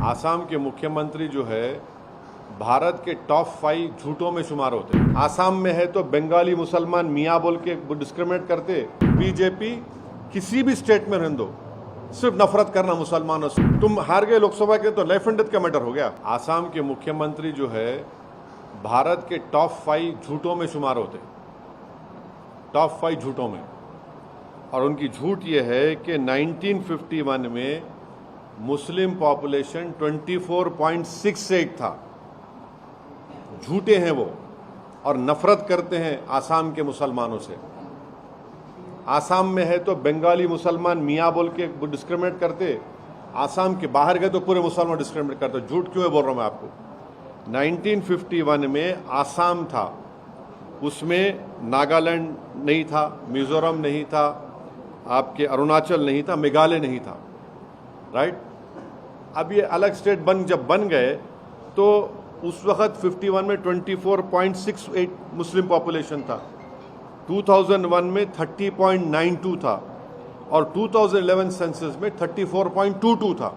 आसाम के मुख्यमंत्री जो है भारत के टॉप 5 झूठों में शुमार होते हैं। आसाम में है तो बंगाली मुसलमान मियाँ बोल के डिस्क्रिमिनेट करते। बीजेपी किसी भी स्टेट में रहने दो, सिर्फ नफरत करना मुसलमानों से। तुम हार गए लोकसभा के तो लाइफ एंड डेथ का मैटर हो गया। आसाम के मुख्यमंत्री जो है भारत के टॉप 5 झूठों में शुमार होते, टॉप 5 झूठों में। और उनकी झूठ ये है कि 1951 में मुस्लिम पॉपुलेशन 24.68 था। झूठे हैं वो और नफरत करते हैं आसाम के मुसलमानों से। आसाम में है तो बंगाली मुसलमान मियाँ बोल के डिस्क्रिमिनेट करते, आसाम के बाहर गए तो पूरे मुसलमान डिस्क्रिमिनेट करते। झूठ क्यों है बोल रहा हूँ मैं आपको। 1951 में आसाम था, उसमें नागालैंड नहीं था, मिजोरम नहीं था, आपके अरुणाचल नहीं था, मेघालय नहीं था, राइट। अब ये अलग स्टेट जब बन गए तो उस वक्त 51 में 24.68 मुस्लिम पॉपुलेशन था, 2001 में 30.92 था और 2011 सेंसस में 34.22 था।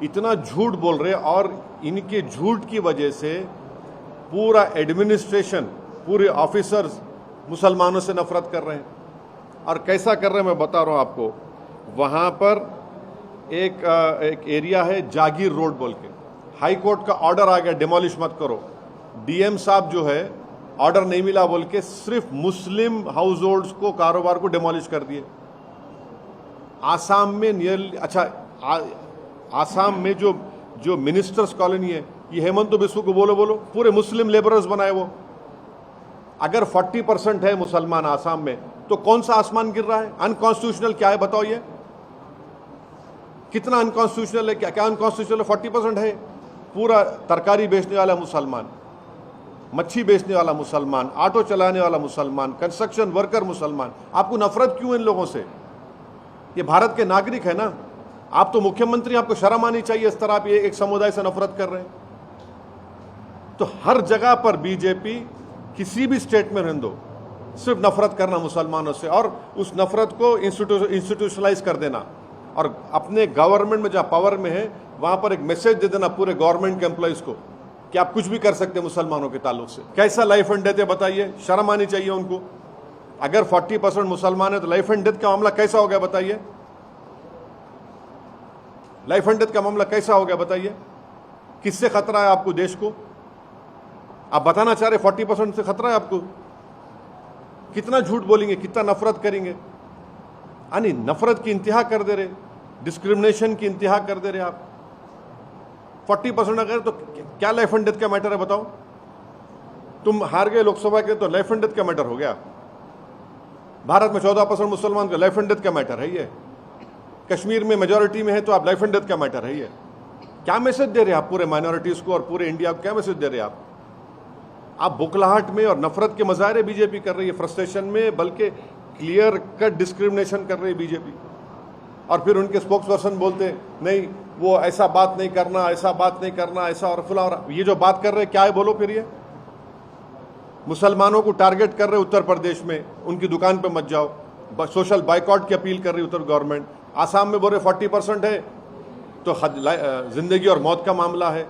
इतना झूठ बोल रहे और इनके झूठ की वजह से पूरा एडमिनिस्ट्रेशन, पूरे ऑफिसर्स मुसलमानों से नफरत कर रहे हैं। और कैसा कर रहे हैं मैं बता रहा हूँ आपको। वहाँ पर एक एरिया है जागीर रोड बोल के, हाई कोर्ट का ऑर्डर आ गया डिमोलिश मत करो। डीएम साहब जो है ऑर्डर नहीं मिला बोल के सिर्फ मुस्लिम हाउस होल्ड्स को, कारोबार को डिमोलिश कर दिए। आसाम में आसाम में जो मिनिस्टर्स कॉलोनी है, ये हेमंत बिस्वा को बोलो पूरे मुस्लिम लेबरर्स बनाए वो। अगर 40% है मुसलमान आसाम में तो कौन सा आसमान गिर रहा है? अनकॉन्स्टिट्यूशनल क्या है बताओ? ये कितना अनकॉन्स्टिट्यूशनल है? क्या अनकॉन्स्टिट्यूशनल है? 40% है। पूरा तरकारी बेचने वाला मुसलमान, मच्छी बेचने वाला मुसलमान, ऑटो चलाने वाला मुसलमान, कंस्ट्रक्शन वर्कर मुसलमान। आपको नफरत क्यों इन लोगों से? ये भारत के नागरिक है ना। आप तो मुख्यमंत्री, आपको शर्म आनी चाहिए। इस तरह आप ये एक समुदाय से नफरत कर रहे हैं। तो हर जगह पर बीजेपी किसी भी स्टेट में रहने दो, सिर्फ नफरत करना मुसलमानों से और उस नफरत को इंस्टीट्यूशनलाइज कर देना। और अपने गवर्नमेंट में जहां पावर में है वहां पर एक मैसेज दे देना पूरे गवर्नमेंट के एम्प्लॉइज को कि आप कुछ भी कर सकते हैं मुसलमानों के ताल्लुक से। कैसा लाइफ एंड डेथ है बताइए? शर्म आनी चाहिए उनको। अगर 40% मुसलमान है तो लाइफ एंड डेथ का मामला कैसा हो गया बताइए? लाइफ एंड डेथ का मामला कैसा हो गया बताइए? किससे खतरा है आपको? देश को आप बताना चाह रहे 40% से खतरा है आपको? कितना झूठ बोलेंगे, कितना नफरत करेंगे? यानी नफरत की इंतहा कर दे रहे, डिस्क्रिमिनेशन की इंतहा कर दे रहे आप। 40% अगर तो क्या लाइफ एंड डेथ का मैटर है बताओ? तुम हार गए लोकसभा के तो लाइफ एंड डेथ का मैटर हो गया। भारत में 14% मुसलमान का लाइफ एंड डेथ का मैटर है ये। कश्मीर में मेजॉरिटी में है तो आप लाइफ एंड डेथ का मैटर है ये। क्या मैसेज दे रहे हैं आप पूरे माइनॉरिटीज को और पूरे इंडिया को? क्या मैसेज दे रहे हैं आप बुखलाहट में और नफरत के मजारे बीजेपी कर रही है, फ्रस्ट्रेशन में, बल्कि क्लियर कट डिस्क्रिमिनेशन कर रही है बीजेपी। और फिर उनके स्पोक्स पर्सन बोलते नहीं, वो ऐसा बात नहीं करना, ऐसा बात नहीं करना, ऐसा और फुला। और ये जो बात कर रहे हैं क्या है बोलो फिर? ये मुसलमानों को टारगेट कर रहे उत्तर प्रदेश में, उनकी दुकान पे मत जाओ, सोशल बाइकआउट की अपील कर रही उत्तर गवर्नमेंट। आसाम में बोल रहे 40% है तो जिंदगी और मौत का मामला है।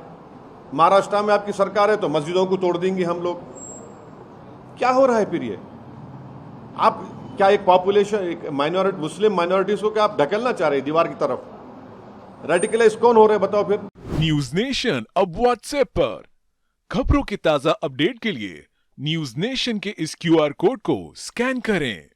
महाराष्ट्र में आपकी सरकार है तो मस्जिदों को तोड़ देंगे हम लोग। क्या हो रहा है फिर ये? आप क्या एक पॉपुलेशन, एक माइनॉरिटी, मुस्लिम माइनॉरिटीज को क्या आप धकेलना चाह रहे हैं दीवार की तरफ? रेडिकलाइज कौन हो रहे हैं बताओ फिर? न्यूज नेशन अब व्हाट्सएप पर खबरों के ताजा अपडेट के लिए न्यूज नेशन के इस क्यूआर कोड को स्कैन करें।